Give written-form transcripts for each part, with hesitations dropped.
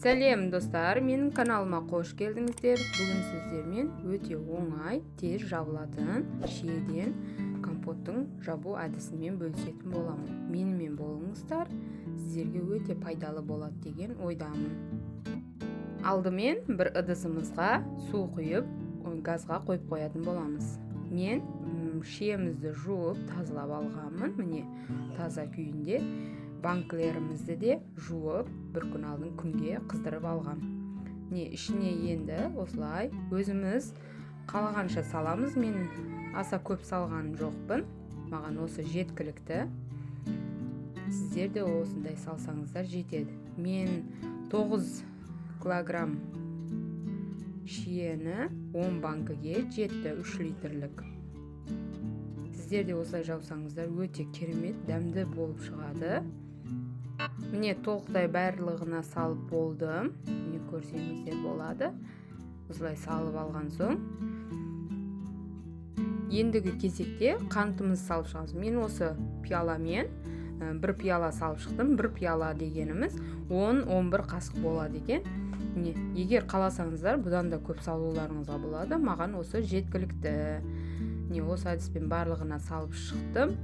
Сәлем достар, менің каналыма қош келдіңіздер. Бүгін сіздермен өте оңай, тез жабылатын шиеден компоттың жабу әдісімен бөлісетін боламын. Менімен болыңыздар, сіздерге өте пайдалы болады деген ойдамын. Алдымен бір ыдысымызға су құйып, газға қойып қоятын боламыз. Мен шиемізді жуып тазалап алғанмын. Міне таза күйінде. Банкілерімізді де жуып бір күн алдын күнге қыздырып алғам. Ішіне енді осылай өзіміз қалағанша саламыз. Мен аса көп салған жоқпын. Маған осы жеткілікті. Сіздер де осындай салсаңыздар жетеді. Мен 9 килограмм шиені 10 банкіге жетті, 3 литрлік. Сіздер де осылай жаусаңыздар өте керемет, дәмді болып шығады. Міне толықтай барлығына салып болдым. Міне көрсеңіздер болады. Осылай салып алған соң ендігі кезекте қантымыз салып шығамыз. Мен осы пияламен бір пияла салып шықтым. Бір пияла дегеніміз 10-11 қасық болады екен. Міне, егер қаласаңыздар бұдан да көп салуларыңызға болады. Маған осы жеткілікті. Осы әдіспен барлығына салып шықтым.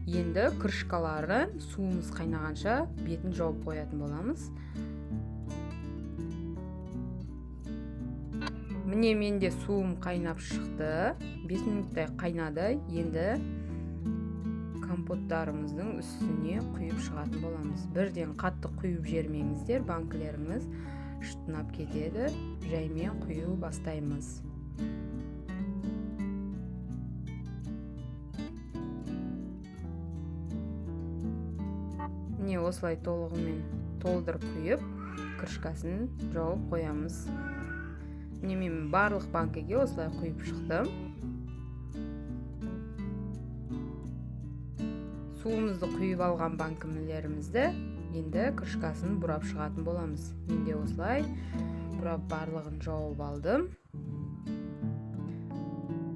Енді крышкаларын суымыз қайнағанша бетін жауып қоятын боламыз. Міне менде суым қайнап шықты. 5 минуттай қайнады. Енді компоттарымыздың үстіне құйып шығатын боламыз. Бірден қатты құйып жермеңіздер, банкілеріңіз шытынап кетеді. Жаймен құю бастаймыз. Міне осылай толығымен толдырып құйып, крышкасын жауып қоямыз. Міне мен барлық банкіге осылай құйып шықтым. Суымызды құйып алған банкілерімізді енді крышкасын бұрап шығатын боламыз. Менде осылай бұрап барлығын жауып алдым.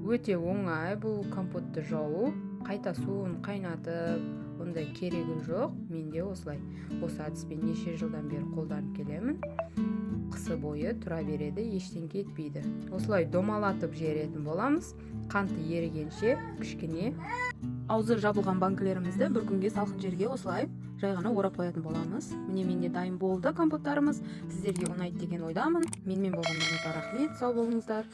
Өте оңай бұл компотты жау. Қайта суын қайнатып, ондай керегі жоқ. Менде осылай. Осы әдіспен неше жылдан бері қолданып келемін. Қысы бойы тұра береді, ештен кетпейді. Осылай домалатып жеретін боламыз. Қанты ерігенше кішкене. Аузы жабылған банкілерімізді бір күнге салқын жерге осылай жай ғана орап қоятын боламыз. Міне менде дайын болды компоттарымыз. Сіздерге ұнайды деген ойдамын. Менімен болғандарыңызға рахмет. Сау болыңыздар.